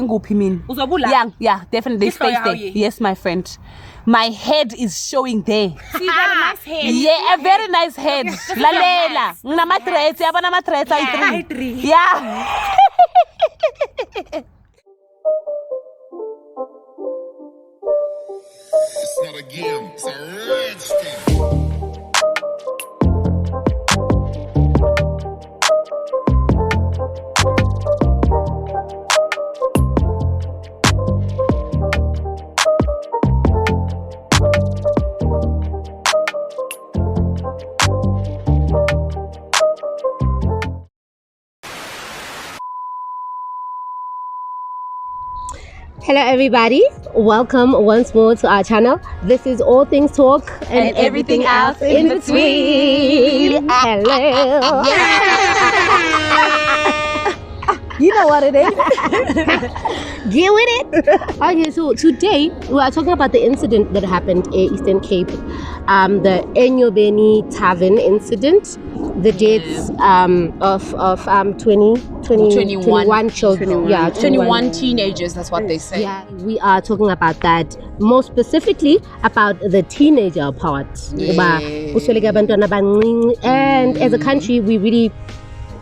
nguphi mina? Uzobula? Yeah, definitely stay. Yes, my friend. My head is showing there. See, very nice head. Yeah, a very nice head. Lalela. Nginamadress, yabona amadress ayi-3. Yeah. It's not a game, it's a rich thing. Hello everybody, welcome once more to our channel. This is All Things Talk and everything else in between. Hello. You know what it is. Get with it. Okay, so today we are talking about the incident that happened in Eastern Cape, the Enyobeni tarven incident, the deaths of 21 children. 21 teenagers, that's what they say. Yeah, we are talking about that, more specifically about the teenager part. And as a country, we really,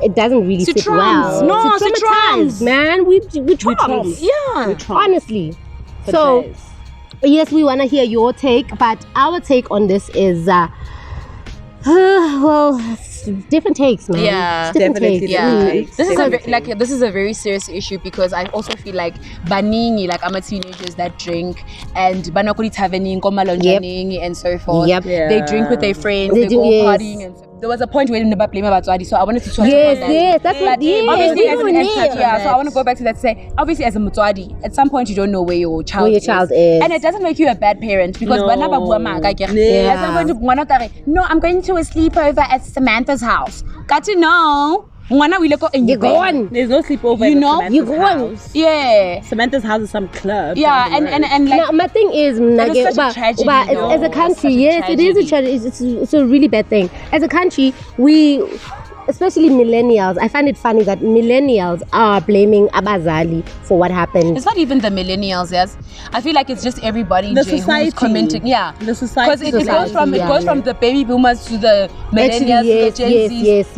it doesn't really sit well. No, it's traumatized, man. We traumatized. Yeah. Honestly. So, yes, we want to hear your take, but our take on this is, well, different takes, man. Yeah, different takes. Yeah, this is a very serious issue because I also feel like banini, like I'm a teenagers that drink and banakuri tavening, komalonjaning, and so forth. Yep. Yeah. They drink with their friends. They go partying and so. There was a point where they never blame about Zwadi, so I wanted to touch on that. Yes, that's what. Obviously, as an ex, so I want to go back to that. Say, obviously, as a Mutwadi, at some point you don't know where your child is, and it doesn't make you a bad parent because at some point, no, I'm going to a sleepover at Samantha's house. Got to know. You're gone. There's no sleepover. You know, you're gone. Yeah. Samantha's house is some club. Yeah, and like. Now, my thing is, as a country, yes, it is a tragedy. It's a really bad thing. As a country, especially millennials, I find it funny that millennials are blaming Abazali for what happened. It's not even the millennials, yes. I feel like it's just everybody the society who's commenting. Yeah, the society. Because it goes from the baby boomers to the millennials, to the Gen Zs.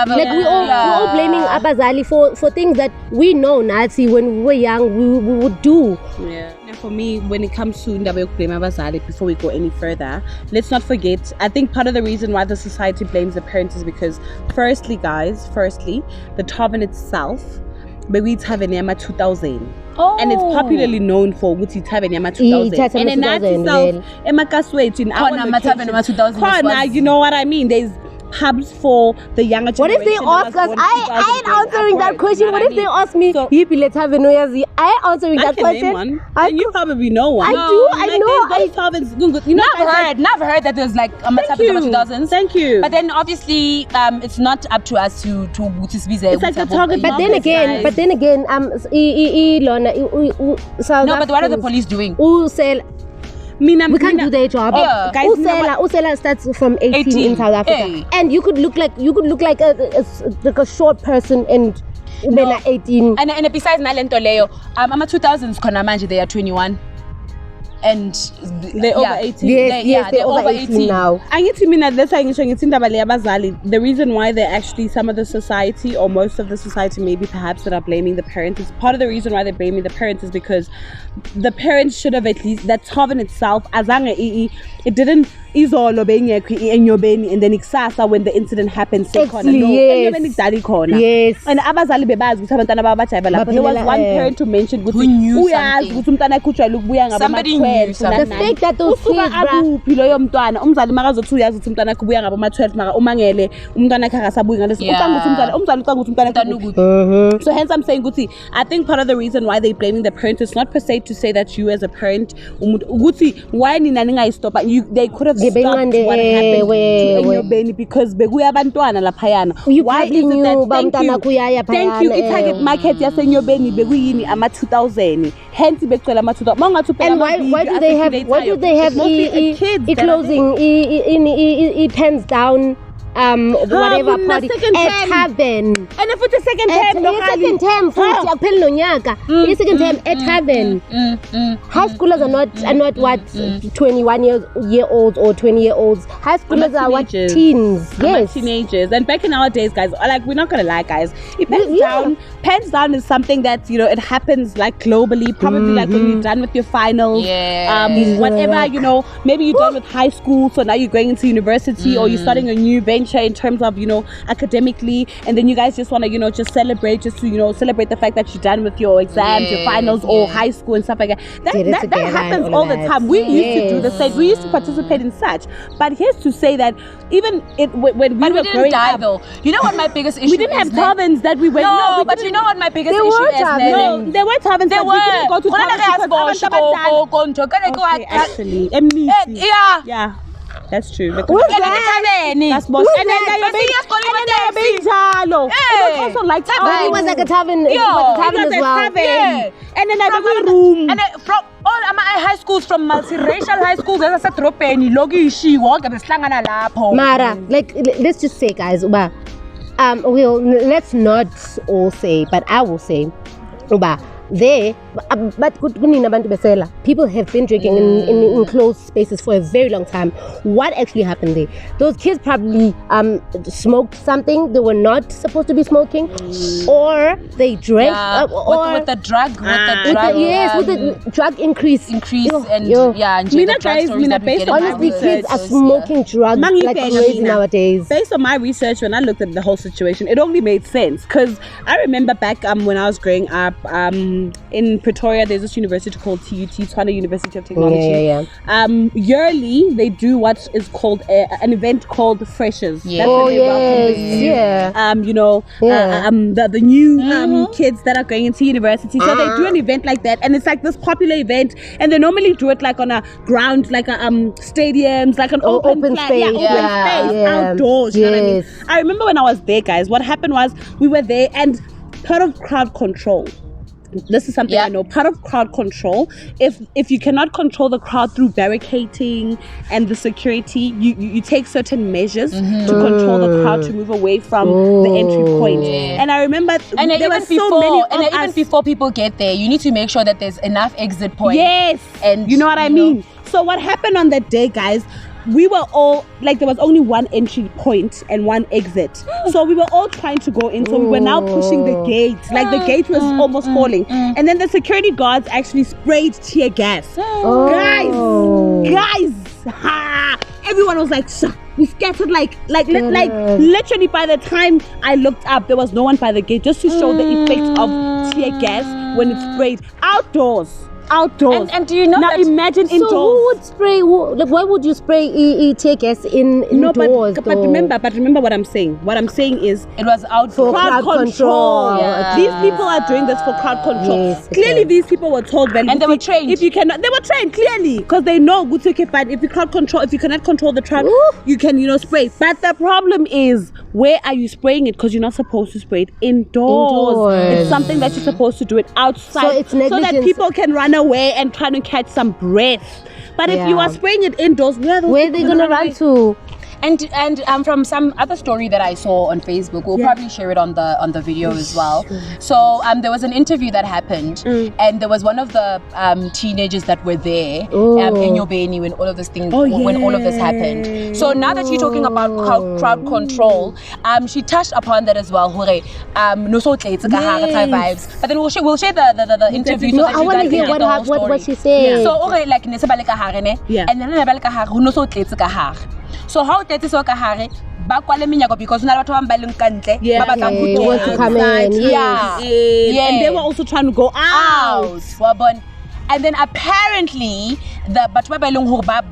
Like we're all blaming Abazali for things that we know Nazi when we were young we would do. Yeah. For me, when it comes to Ndaba Yokublame Abazali, before we go any further, let's not forget, I think part of the reason why the society blames the parents is because firstly, the tarven itself, Bewi Tarven Yama 2000. Oh. And it's popularly known for Wuti Tarven Yama 2000. And in that itself, in our location, you know what I mean? There's pubs for the younger generation. What if they ask us? I ain't answering that question. What if they ask me? I ain't answering that question. And you probably know one. I do. I know. Never heard that there's like a Matavin 2000s. Thank you. But then obviously, it's not up to us to it's like the target. But then again, no. But what are the police doing? We can't do their job. Guys, Usela starts from 18 in South Africa, and you could look like a short person and 18. And besides Nalento Leo, I'm a 2000s Konamanje, they are 21. And they're over 18. Yes, they're over 18 now. The reason why they're actually some of the society, or most of the society maybe perhaps, that are blaming the parents, is part of the reason why they're blaming the parents is because the parents should have at least, that tarven itself, it didn't izolo Enyobeni and then ikusasa when the incident happened yes. And abazali bebazi ukuthi abantwana babajayela lapho. There was one parent who mentioned who knew something. The fact that those kids akuphi loyo mntwana umzali makazothi uyazi ukuthi umntwana akhe ubuya ngabo ama-12 maka umangele umntwana akhe akasabuyi ngaleso umzali ucanga ukuthi umntwana. So hence I'm saying ukuthi I think part of the reason why they're blaming the parents is not per se to say that you as a parent ukuthi why nina ningayistopa, they could have stopped what happened to Enyobeni because bekuya abantwana laphayana. Why is it that thank you i-target market yasenyobeni bekuyini ama-2000 hence becela ama-2000. And why do they have kids closing pens down whatever party at tarven. And if it's a second term, Second term, second term at tarven. High schoolers are not what 21-year-olds or 20-year-olds. High schoolers are what teens. Yes, teenagers. And back in our days, guys, like we're not gonna lie, guys. Pants down is something that it happens like globally. Probably like when you're done with your finals. Whatever, maybe you're done with high school, so now you're going into university or you're starting a new venture in terms of academically, and then you guys just want to just celebrate, just to celebrate the fact that you're done with your exams, your finals, or high school and stuff like that. That happens all the time. We used to do the same. We used to participate in such. But here's to say that even when we were growing up, though. You know what my biggest issue is? We didn't have tarvens that we went. No, but you know what my biggest issue is? No, there were tarvens, but we didn't go to tarvens. Actually, yeah. That's true. That's boss. And then it was also like it was like a tavern. It was a tavern as well. And then I got a room. And from all my high schools, from multiracial high schools, there's a tropeni, logishi, walk and slangana lapho. Mara, like let's just say, guys, let's not all say, but I will say, but people have been drinking in closed spaces for a very long time. What actually happened there? Those kids probably smoked something they were not supposed to be smoking, or they drank with the drug with the drug increase and honestly, kids are smoking drugs like crazy nowadays. Based on my research, when I looked at the whole situation, it only made sense because I remember back when I was growing up in Pretoria, there's this university called TUT, Tshwane University of Technology. Yearly, they do what is called an event called Freshers. The new kids that are going into university. So they do an event like that, and it's like this popular event, and they normally do it like on a ground, like a stadiums, like an open space, outdoors. You know what I mean? I remember when I was there, guys. What happened was we were there, and part of crowd control. This is something I know. Part of crowd control, if you cannot control the crowd through barricading and the security, you take certain measures to control the crowd to move away from the entry point. And I remember there were so many even before people get there, you need to make sure that there's enough exit points. Yes, and you know what I mean. So what happened on that day, guys? We were all like, there was only one entry point and one exit, so we were all trying to go in. So we were now pushing the gate, like the gate was almost falling, and then the security guards actually sprayed tear gas. Guys, everyone was like, we scattered like literally. By the time I looked up, there was no one by the gate, just to show the effect of tear gas when it's sprayed outdoors. And do you know now that imagine indoors. So who would spray? Why would you spray tear gas indoors? But remember what I'm saying. What I'm saying is it was out for crowd control. These people are doing this for crowd control. Clearly, these people were told, and they were trained. If you cannot, they were trained clearly because they know good to fine. If you crowd control, if you cannot control the crowd, you can spray. But the problem is, where are you spraying it? Because you're not supposed to spray it indoors. It's something that you're supposed to do it outside, so it's negligence. So that people can run away and try to catch some breath. But if you are spraying it indoors, where are they gonna run to? And from some other story that I saw on Facebook, we'll probably share it on the video as well. So there was an interview that happened, and there was one of the teenagers that were there, Enyobeni, when all of this when all of this happened. So now that you're talking about crowd control, she touched upon that as well. No so vibes. But then we'll share the interview. No, I want to hear what she said. So like and then so how that is okay ba kwale minyako because una batho ba mbaleng kantle ba batla to come in. And they were also trying to go out. And then apparently the batho ba beleng hore ba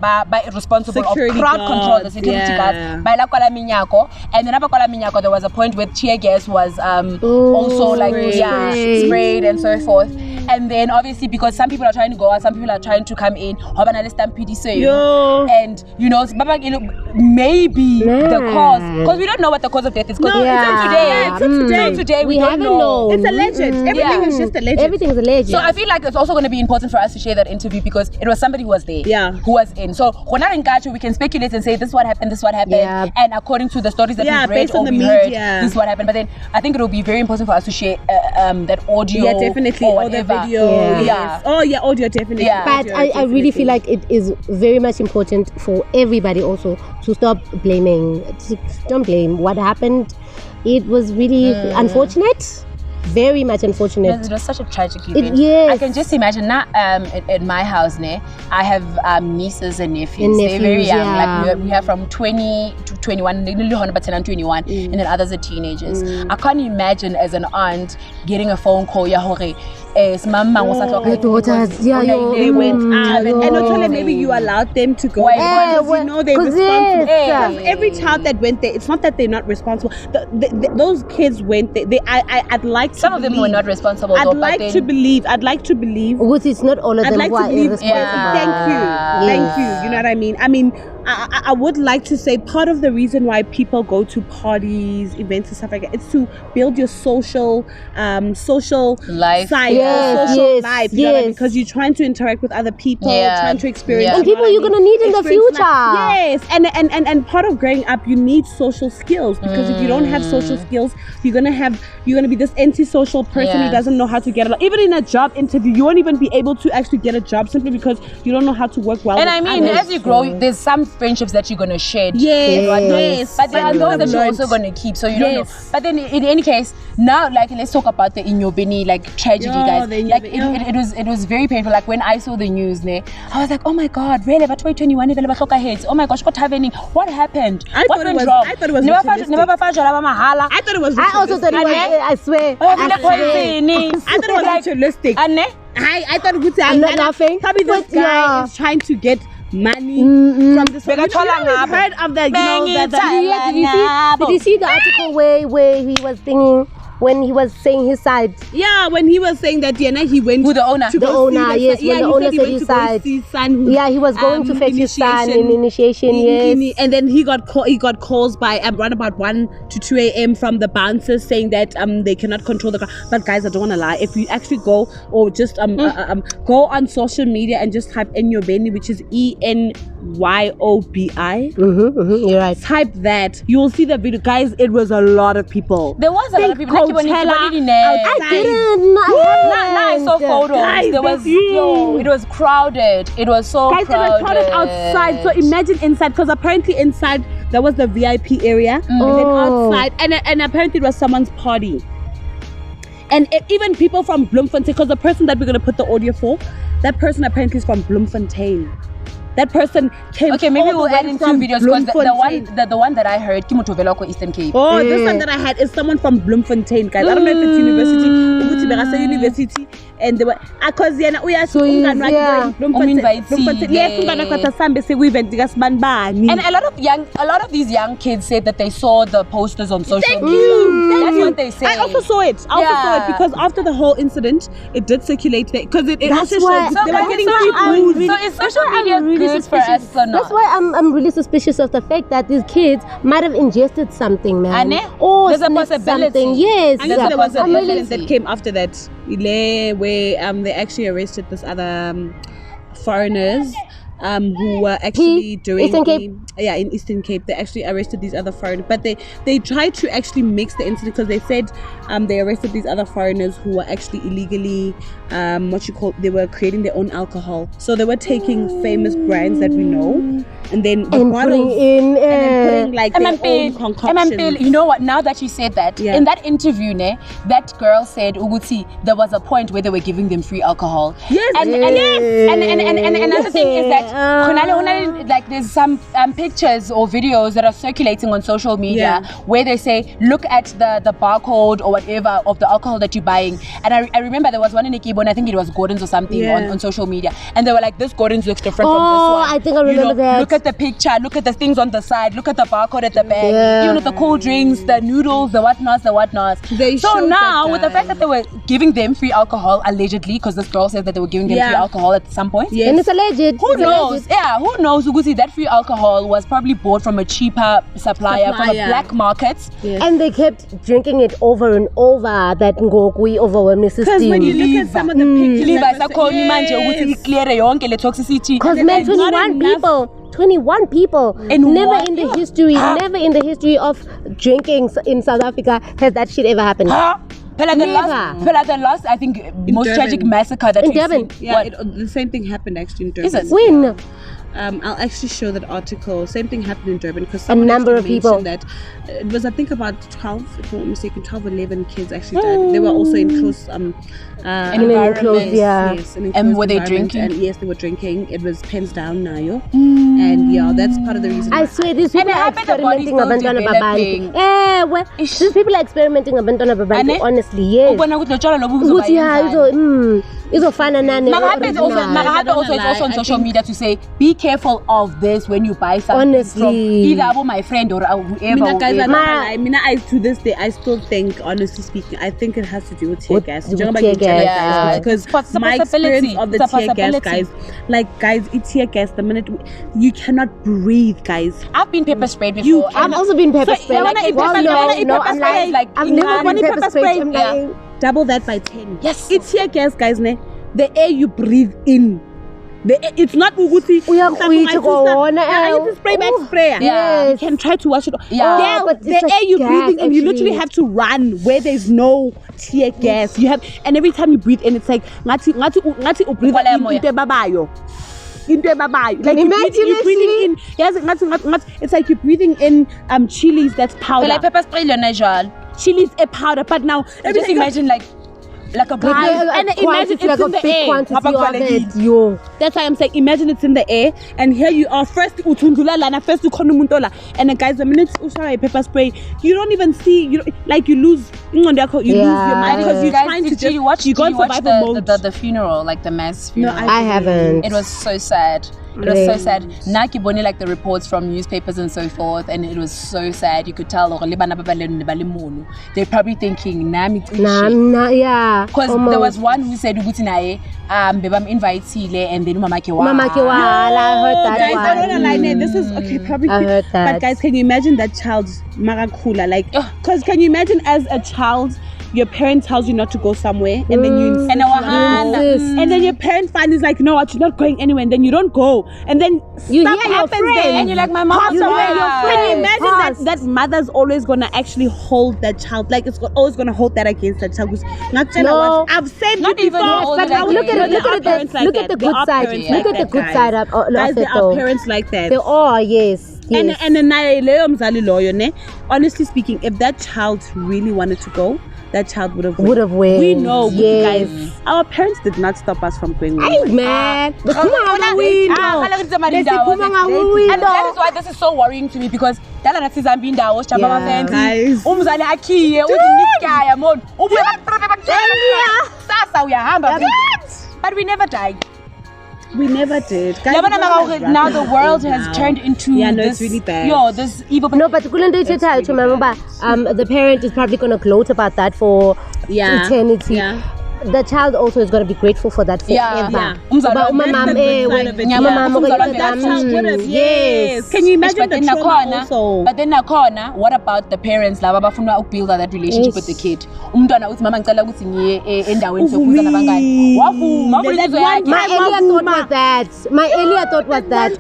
responsible of crowd control, the security guards, ba la kwala minyako, and then kwala minyako, there was a point where tear gas was also like sprayed and so forth. And then obviously because some people are trying to go out, some people are trying to come in, Yo. and you know, maybe the cause, because we don't know what the cause of death is. No, Till today we don't know. It's alleged. Everything is just alleged. Everything is alleged. So I feel like it's also going to be important for us to share that interview because it was somebody who was there, who was in. So we can speculate and say this is what happened, and according to the stories that we've read or we heard, this is what happened. But then I think it will be very important for us to share that audio. Yeah, definitely. Or the whatever. video. Yeah. Oh yeah, audio definitely. Yeah. But I really feel like it is very much important for everybody also to stop blaming. Don't blame what happened. It was really unfortunate. Very much unfortunate. It was such a tragic event. Yes. I can just imagine now at my house, I have nieces and nephews. They're very young. Like we have from 20 to 21, 21, and then others are teenagers. I can't imagine as an aunt getting a phone call, They went out, and not maybe you allowed them to go because you know they're responsible. Every child that went there, it's not that they're not responsible. Those kids went there. I'd like to some of them were not responsible. I'd like to believe. Which is not all of them who are irresponsible. Thank you. You know what I mean? I would like to say part of the reason why people go to parties, events and stuff like that, it's to build your social life. Side, social life. You know what I mean? Because you're trying to interact with other people, trying to experience and people you're gonna need in the future. Yes, and part of growing up, you need social skills because if you don't have social skills, you're gonna be this antisocial person who doesn't know how to get along. Even in a job interview, you won't even be able to actually get a job simply because you don't know how to work well. And with I mean, others. as you grow, there's some friendships that you're gonna shed. Yes. But there are those that you're also gonna keep. So you don't know. But then in any case, now let's talk about the Enyobeni tragedy, guys. It was very painful. Like when I saw the news, I was like, oh my god, really? But 2021, oh my gosh, what's happening? What happened? What went wrong? I thought it was ritualistic. I thought it was I also thought it was, I swear. I thought it was ritualistic. I thought it was I'm not laughing. Probably this guy is trying to get money from this. We've heard of the, did you see the article where he was thinking when he was saying his side? Yeah, when he was saying that he went with the owner. To the owner, yes. When the owner said his side. He was going to fetch his son in initiation, yes. And then he got calls by around about 1 to 2 a.m. from the bouncers saying that they cannot control the car. But guys, I don't want to lie. If you actually go or just go on social media and just type Enyobeni, which is ENYOBI. You're right. Type that. You will see the video. Guys, it was a lot of people. There was a lot of people. I didn't. Now I saw photos. Guys, it was crowded. It was so crowded. Guys, it was crowded outside. So imagine inside, because apparently inside there was the VIP area, and then outside, and apparently it was someone's party. And even people from Bloemfontein, because the person that we're gonna put the audio for, that person apparently is from Bloemfontein. That person came. Okay, maybe we'll add in 2 videos because the one that I heard, Kimoto Veloko Eastern Cape. Oh, this one that I had is someone from Bloemfontein, guys. I don't know if it's university, and they were because and a lot of these young kids said that they saw the posters on social media. That's what they say. I also saw it. Because after the whole incident, it did circulate there because it also showed they were getting people. So is social media good for us or not? That's why I'm really suspicious of the fact that these kids might have ingested something, man. Or there's a possibility. Something. Yes, and there was an evidence that came after that, where they actually arrested this other foreigners who were actually doing Eastern Cape. In Eastern Cape. They actually arrested these other foreigners, but they tried to actually mix the incident because they said they arrested these other foreigners who were actually illegally they were creating their own alcohol. So they were taking famous brands that we know and then putting in like their own concoctions. You know what, now that you said that, in that interview that girl said Uguti, there was a point where they were giving them free alcohol. Yes. And another thing is that like there's some pictures or videos that are circulating on social media where they say, look at the barcode or whatever of the alcohol that you're buying. And I remember there was one in Enyobeni, I think it was Gordon's or something on social media. And they were like, this Gordon's looks different from this one. I think I remember that. Look at the picture, look at the things on the side, look at the barcode at the back, even with the cold drinks, the noodles, the whatnots. So now, with the fact that they were giving them free alcohol, allegedly, because this girl said that they were giving them free alcohol at some point. Yes. And it's alleged. Who knows? Yeah, who knows? Ugusi, that free alcohol was probably bought from a cheaper supplier. From a black market. Yes. And they kept drinking it over and over, that ngokui overwhelming system. Because when you look at some of the pictures, because man, 21 people, never in the history of drinking in South Africa has that shit ever happened. The last, I think, most Durban. tragic massacre that in we've Durban. seen. Yeah, the same thing happened actually in Durban. Is it? When? I'll actually show that article. Same thing happened in Durban because A number of people. That it was, I think, about 12, if I'm not mistaken, 12 or 11 kids actually died. They were also in close environment. Yes, And were they drinking? And yes, they were drinking. It was pens down now, and that's part of the reason. I swear, these people are experimenting abantwana babantu. These people are experimenting abantwana babantu. Honestly, yes. Izofana nani. It's also on social media to say, be careful of this when you buy something. Honestly. From either my friend or whoever. To this day, I still think, honestly speaking, I think it has to do with tear gas. Because my experience of the tear gas, guys, it's tear gas. The minute you cannot breathe, guys. I've been pepper sprayed before. I've also been pepper sprayed. I'm like, I've never been pepper sprayed. Double that by 10. Yes. It's tear gas, guys. The air you breathe in. It's not uguti. I need to spray back sprayer. Yes. You can try to wash it off. Yeah. But the air you're breathing in, you literally have to run where there's no tear gas. You have, and every time you breathe in, it's like ngati breathe in. Like you're breathing in. Yes, it's like you're breathing in chilies that's powder. Like pepper spray Chilies a powder, but now just imagine like a big and imagine it's in the air. That's why I'm saying, imagine it's in the air, and here you are, first utundula lana, first ukonumuntola, and the guys, the minute you pepper spray, you don't even see, you lose your mind because you're trying to just, you go in survival mode. The funeral, like the mass funeral. No, I haven't. It was so sad. It was so sad. Nakiboni, like the reports from newspapers and so forth, and it was so sad. You could tell they're probably thinking, yeah. Because there was one who said, bebam invite and then Mama Kewa. I heard that. Guys, I don't know, like, this is okay, probably. I heard that. But guys, can you imagine that child's marakula? Like, because can you imagine as a child, your parent tells you not to go somewhere, and then you insist. And then your parent finally is like, no, you're not going anywhere, and then you don't go, and then stuff happens there, and you're like, my mom. Can you imagine that mother's always gonna actually hold that child, like it's always gonna hold that against that child? No, I've said not even before, but look at the good side. Look at the good side of it. Guys, there are parents like that. They are, yes. And honestly speaking, if that child really wanted to go, that child would have went. We know, guys. Our parents did not stop us from going. Hey, man. And that is why this is so worrying to me, because guys. But we never died. We never did. Now the world has turned into it's really bad. This evil. No, but the parent is probably going to gloat about that for eternity. Yeah. The child also is going to be grateful for that forever. Yes. Can you imagine the trauma also? But then what about the parents laba bafuna ukubuilda that relationship with the kid? Umntwana uthi mama ngicela ukuthi ngiye endaweni sokuza nabangani. Wavuma My earlier thought was that.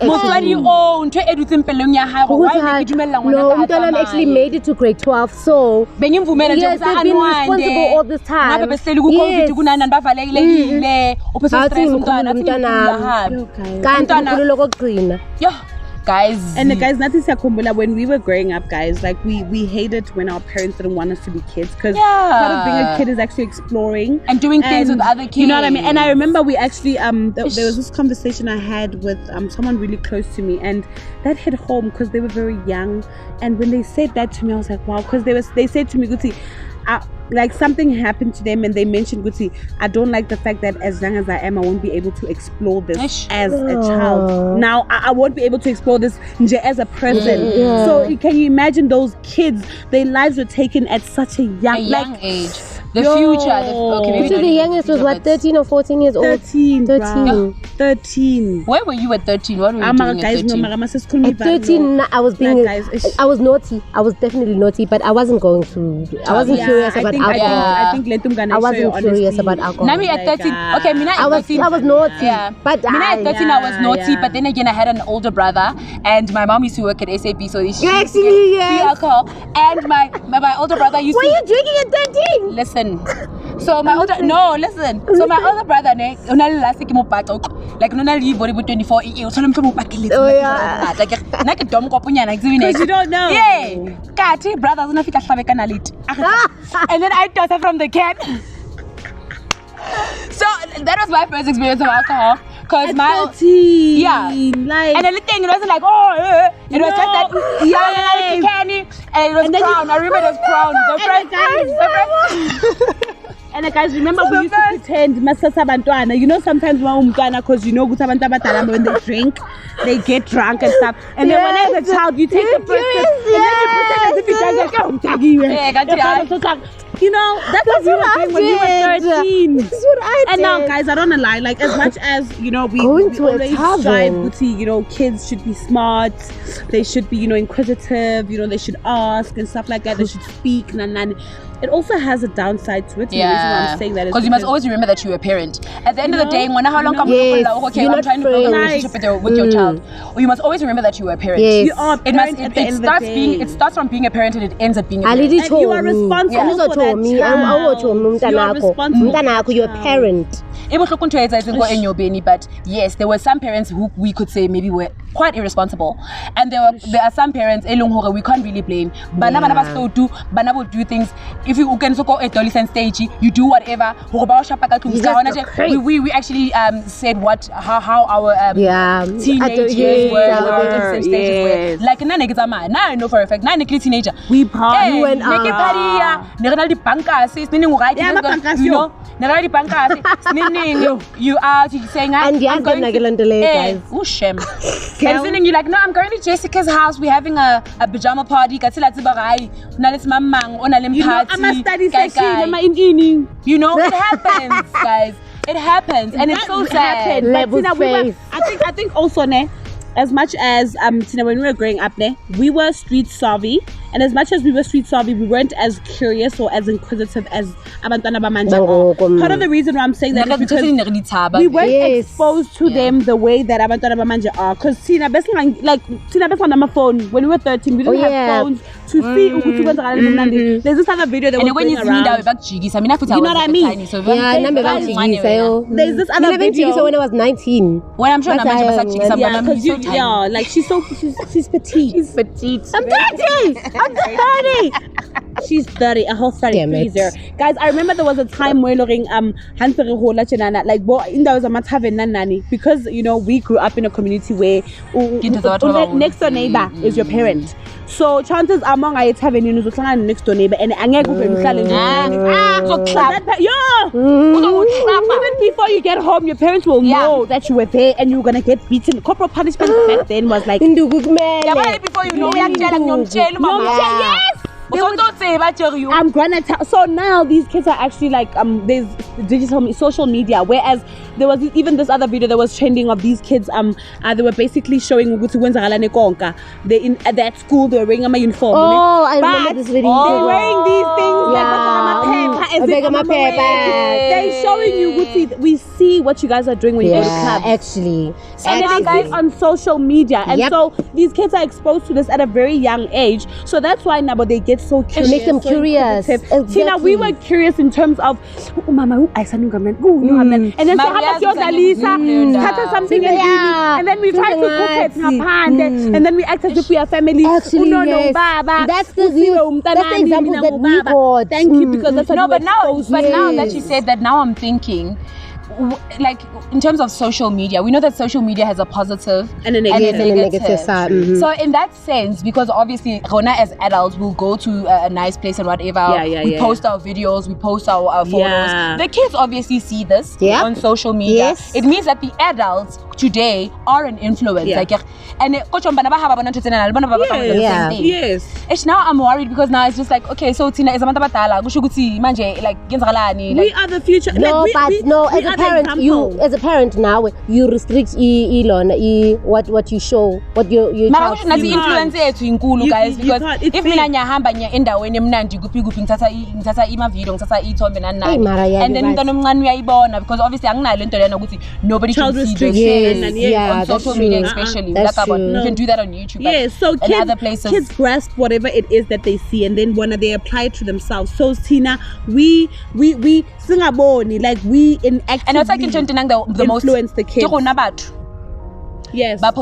Umntwana actually made it to grade 12, so yes, they've been responsible all this time. Yes. guys. And the guys, nothing Kumbula, when we were growing up, guys, like we hated when our parents didn't want us to be kids, because part of being a kid is actually exploring and doing things with other kids. You know what I mean? And I remember we actually there was this conversation I had with someone really close to me, and that hit home because they were very young. And when they said that to me, I was like, wow, because they said to me, Guti, like something happened to them, and they mentioned, Guti, I don't like the fact that as young as I am, I won't be able to explore this as a child. Now I won't be able to explore this as a person. So can you imagine those kids? Their lives were taken at such a young age. The future. Maybe so the youngest was what, 13 or 14 years old? 13. 13. Where were you at 13? What were you doing at 13? At 13, I was being, I was naughty. I was definitely naughty, but I wasn't going to. I wasn't curious about alcohol. I wasn't curious about alcohol. Nami at 13. Okay, Mina at 13. I was naughty. But Mina at 13, I was naughty. But then again, I had an older brother, and my mom used to work at SAP, so she actually alcohol. And my older brother used to. Were you drinking at 13? Listen. So my older So my older brother like normally body 24 because you don't know. Yeah. Kati brothers na fika hlabeka na lit. And then I tossed her from the can. So that was my first experience of alcohol. Cause my 13, like, and the thing, it wasn't like it was just that candy, and it was Crown. I remember it was Crown. And guys, remember we used to pretend masasa bantwana. You know, sometimes because you know when they drink, they get drunk and stuff. And then when as a child, you take the first step, and then you pretend as if you guys you know, that's what we were doing when we were 13. That's what I did. And now, guys, I don't wanna lie. Like, as much as, you know, we always strive to, you know, kids should be smart. They should be, you know, inquisitive. You know, they should ask and stuff like that. They should speak. It also has a downside to it. The reason why I'm saying that is because you must always remember that you're a parent. At the end of the day, when I'm trying to build a relationship with your child, you must always remember that you are a parent. You are a parent at the end of the day. It starts from being a parent and it ends up being a parent. And you are responsible for that child. You're a parent. Enyobeni, but yes, there were some parents who we could say maybe were quite irresponsible, and there are some parents we can't really blame. Bana would do things. If you can go adolescent stage, you do whatever. We actually said how our teenage years were, adolescent stages were. Like now I know for a fact, now I'm a teenager. We party, you are saying and I'm going to guys. Shem. And you like, no, I'm going to Jessica's house. We're having a pajama party. You know, I'm a study session. You know, it happens, guys. It happens, and it's so sad. But I think also as much as when we were growing up, we were street savvy, and as much as we were street savvy, we weren't as curious or as inquisitive as abantwana bamanje are. Part of the reason why I'm saying that is because we weren't exposed to them the way that abantwana bamanje are. Because Tina on my phone when we were 13, we didn't have phones to see. There's this other video that was going around. You know what I mean? There's this other video when I was 19. When I'm sure she's petite. She's petite. I'm 30. I'm 30. She's 30. A whole 30. Guys, I remember there was a time where like because you know we grew up in a community where next door neighbor is your parent. So chances are among I tarven next door neighbor and even before you get home, your parents will know that you were there and you're gonna get beaten. Corporal punishment back then was like before you know yes. I'm gonna tell. So now these kids are actually like there's digital social media, whereas there was even this other video that was trending of these kids they were basically showing they in at that school they were wearing a uniform. I remember this video. They're wearing these things they're showing you we see what you guys are doing when you go to clubs actually and then they see on social media and so these kids are exposed to this at a very young age, so that's why now they get so curious. Make them so curious. inquisitive. Tina, we were curious in terms of, Mama, and then something and then we tried to cook it and then we act as if we are family. Actually, yes. That's the example that we got. Thank you, because that's what no, but now that she said that, now I'm thinking, like, in terms of social media, we know that social media has a positive and a negative side. So in that sense, because obviously Rona as adults will go to a nice place and whatever, we post our videos, we post our photos. The kids obviously see this on social media. Yes. It means that the adults today are an influence. Like, and it's now I'm worried, because now it's just like, okay, so Tina is like we are the future. No, as a parent now you restrict what you show, what your child sees. Influence yethu inkulu, guys, because if mina nyahamba nya endaweni emnandi kuphi ngithatha ima video, ngithatha ithombe nani, and then umntwana omncane uyayibona, because obviously anginalo into lena ukuthi nobody can see this on social media, especially you can do that on YouTube, so and other places. Kids grasp whatever it is that they see, and then when they apply it to themselves. So Tina, we singaboni, like we inactively, and it's like in the most influence the kids. Yes. That's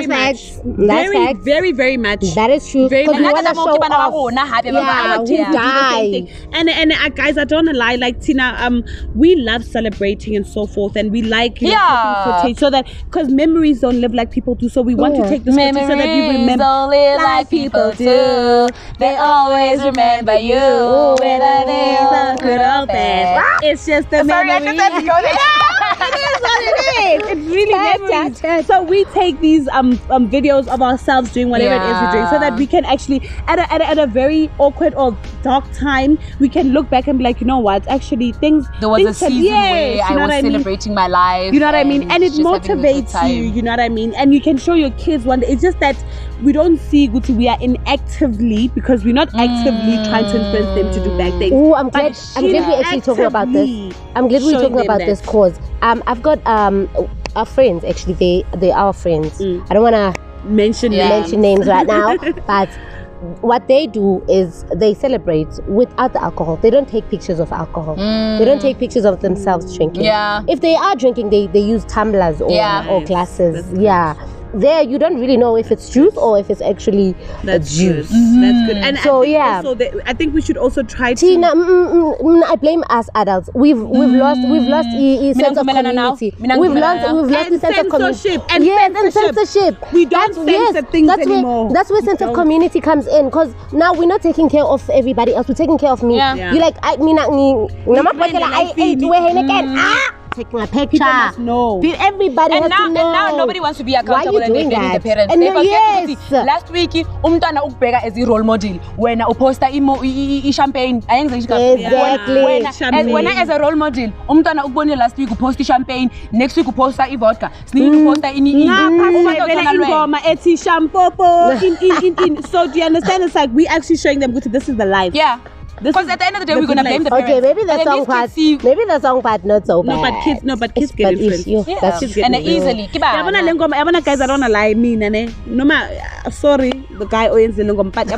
facts. Very, very much. That is true. Very much. We want to show off. Who die. And guys, I don't wanna lie, like Tina, we love celebrating and so forth, and we like taking footage, so that, because memories don't live like people do, so we want to take this footage so that we remember. Don't live like people do. They always remember you, whether they are good or bad. It's just the memory. Sorry, I just had to go there. It is what it is. It's really memories. So we take these videos of ourselves doing whatever it is we're doing, so that we can actually at a very awkward or dark time, we can look back and be like, you know what, actually there was a season where I was celebrating my life, you know what I mean, and it motivates you, you know what I mean, and you can show your kids one day. It's just that we don't see Guti, we are inactively, because we're not actively trying to influence them to do bad things. Oh, I'm glad we're actually talking about this. I'm glad we're talking about this, cause I've got our friends, actually they are our friends. I don't want to mention names right now, but what they do is they celebrate without the alcohol. They don't take pictures of alcohol. They don't take pictures of themselves drinking. If they are drinking, they use tumblers or glasses. There you don't really know if it's juice or if it's actually juice. That's good. And so I think we should also try to. Tina, I blame us adults. We've lost a sense of community. We've lost a sense of community. And censorship. We don't censor things anymore. That's where sense of community comes in, because now we're not taking care of everybody else. We're taking care of me. You're like, taking a picture. People must know. Everybody has to know. And now nobody wants to be accountable, and they blame the parents. And they forget last week umntwana ukubheka as a role model when uposta champagne. Exactly. When as a role model umntwana ukubone last week uposta champagne, next week uposta vodka, sneak uposta So do you understand? It's like we actually showing them, this is the life. Because at the end of the day, we're gonna blame the parents. Okay, maybe the song part not so bad. No, but kids get influenced. And easily. Guys, I don't wanna lie. Sorry, the guy owns the lengom, but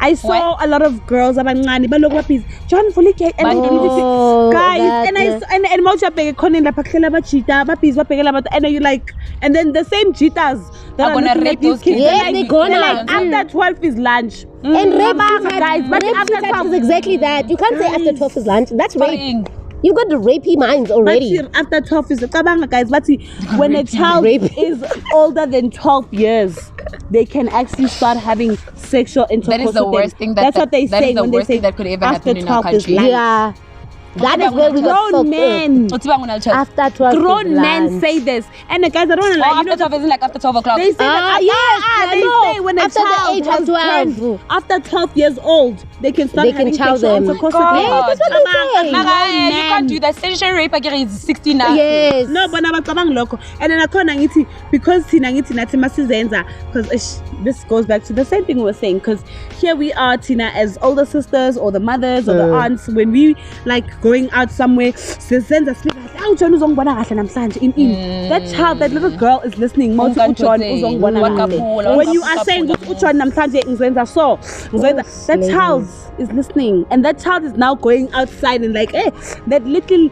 I saw a lot of girls abancane balokwa busy John Fulikate and guys and mawuja bheke khona lapha kuhlela abajita ababhizi babhekela abantu, and you like, and then the same jitas that are gonna rape these kids, they're gonna like after 12 is lunch. And rape guys, but after 12 is exactly that. You can't say after 12 is lunch. That's rape. You got the rapey minds already. But after 12 is guys, but when a child is older than 12 years, they can actually start having sexual intercourse. That is the worst thing. That's what they say when they say that could ever happen in our country. Yeah. That is where we got grown men. After 12 grown men say this, and the guys, I don't want to lie. After 12 isn't like after 12 o'clock. They say that they say when a child the age of 12, after 12 years old, they can start having sexual intercourse. That's what they say. You can't do that. Statutory rape is 16 now. Yes. No, but I'm loco. And then I can't because Tina Masizenza, because this goes back to the same thing we were saying. Because here we are, Tina, as older sisters or the mothers or the aunts, when we like going out somewhere. That child, that little girl is listening. When you are saying that child is listening, and that child is now going outside and like, hey, that little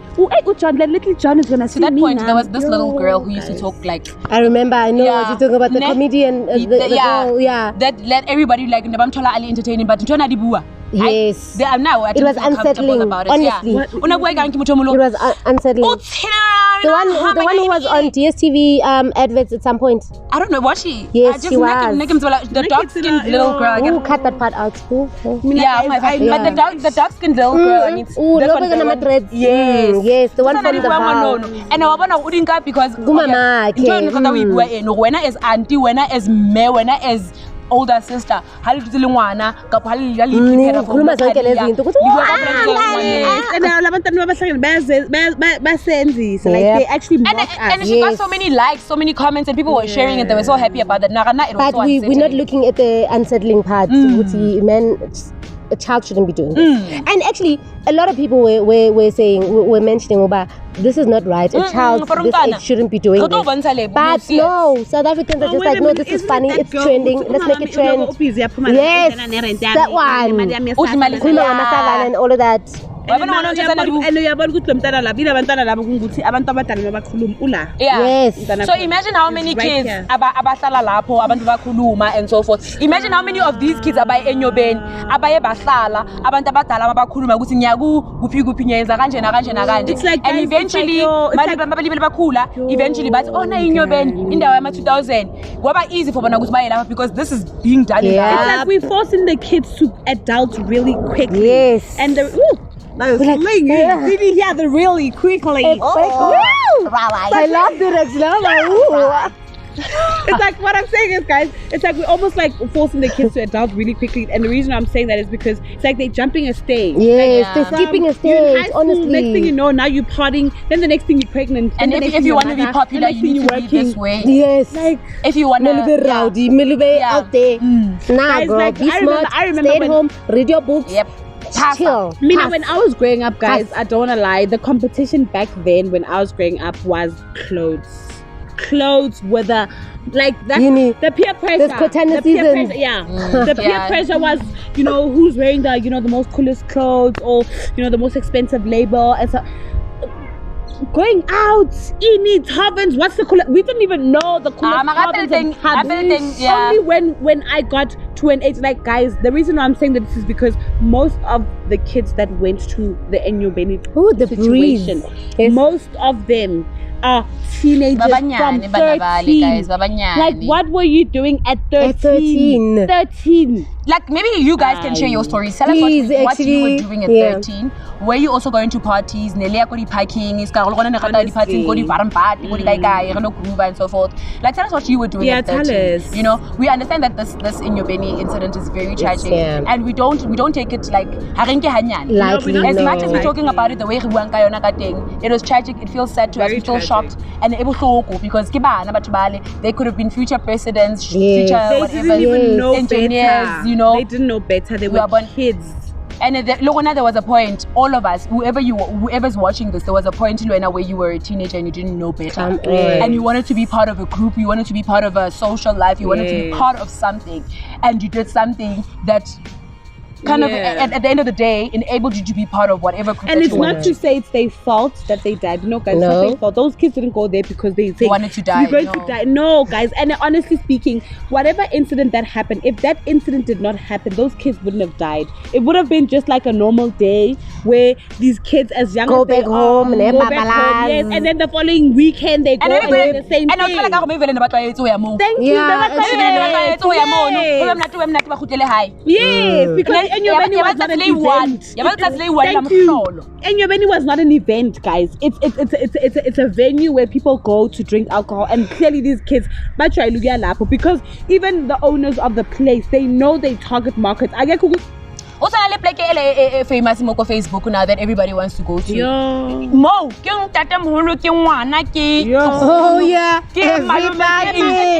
John is gonna see to that me point, now. there was this little girl who used to talk like. I remember. I know what you're talking about. The comedian. The girl, That let everybody like Nabamtola Ali entertaining, but Jona Dibua. Yes. They are now. It was unsettling. About it. Honestly, Yeah. it was unsettling. The one who was on DSTV adverts at some point. I don't know, was she? Yes, she was. The dark-skinned little girl. Who cut that part out? Who? Yeah, but the dark-skinned little girl. I mean, yes, the one from the house. And I want to because Gumama, when I as auntie, when I as me, when I as older sister, like they actually mock us. And she got so many likes, so many comments, and people were sharing it. They were so happy about that. But we're not looking at the unsettling part. Man, a child shouldn't be doing this. And actually, a lot of people were mentioning about this is not right. A child this age shouldn't be doing this. But no, South Africans are just like, no, this is funny. It's trending. Let's make it trend. Yes, that one. And all of that. Yes. So imagine how many kids abasala lapho abantu bakhuluma and so forth. Imagine how many of these kids abaye Enyobeni, abaye bahlala, abantu abadala abakhuluma ukuthi ngiyaku kuphi nyenza kanje na kanje na kanje. And eventually bakhula, eventually bathi oh na Enyobeni indawo yama 2000. Kwaba easy for bona ukuthi baye lapha because this is being done. It's like we're forcing the kids to adult really quickly. Yes. And the really quickly. I love the It's like what I'm saying is, guys, it's like we're almost like forcing the kids to adult really quickly, and the reason I'm saying that is because it's like they're jumping a stage. Yes, they're skipping a stage. Honestly, next thing you know, now you're partying. Then the next thing you're pregnant. And if you want to be popular, you need to be this way. Yes, like if you want to be rowdy, out there. Nah, guys, bro, like, be smart. Stay at home, read your books. Yep. Chill. When I was growing up, guys, I don't want to lie, the competition back then when I was growing up was clothes with the peer pressure. The peer pressure was, who's wearing the most coolest clothes or the most expensive label and so. Going out, eating taverns. What's the coolest? We didn't even know the coolest taverns and pubs. Only when I got to an age, like, guys, the reason why I'm saying that this is because most of the kids that went to the Enyobeni situation, most of them are teenagers from 13. Like, what were you doing at 13? 13. Like, maybe you guys can share your stories. Tell us what you were doing at 13. Were you also going to parties? Parking, and so forth. Like, tell us what you were doing at 13. Tell us. We understand that this Enyobeni incident is very tragic, and we don't take it like lightly. As much as we're talking about it the way it was tragic. It feels sad to us. We feel shocked and because they could have been future presidents, future whatever, engineers. They didn't know better. They were kids. And there was a point, all of us, whoever's watching this, there was a point where you were a teenager and you didn't know better. And you wanted to be part of a group, you wanted to be part of a social life, you wanted to be part of something. And you did something that kind of at the end of the day enabled you to be part of whatever group. And it's not to say it's their fault that they died. No, guys, it's not their fault. Those kids didn't go there because they wanted to die. You're going to die. No, guys. And honestly speaking, whatever incident that happened, if that incident did not happen, those kids wouldn't have died. It would have been just like a normal day where these kids, as young as they home, go back home, yes, and then the following weekend they go and do the same thing. Thank you. Yes, because Enyobeni was not an event. Thank you. Enyobeni was not an event, guys. It's a venue where people go to drink alcohol, and clearly these kids, because even the owners of the place, they know they target markets. Also, I like famous Moko Facebook now that everybody wants to go to. Oh yeah, everybody.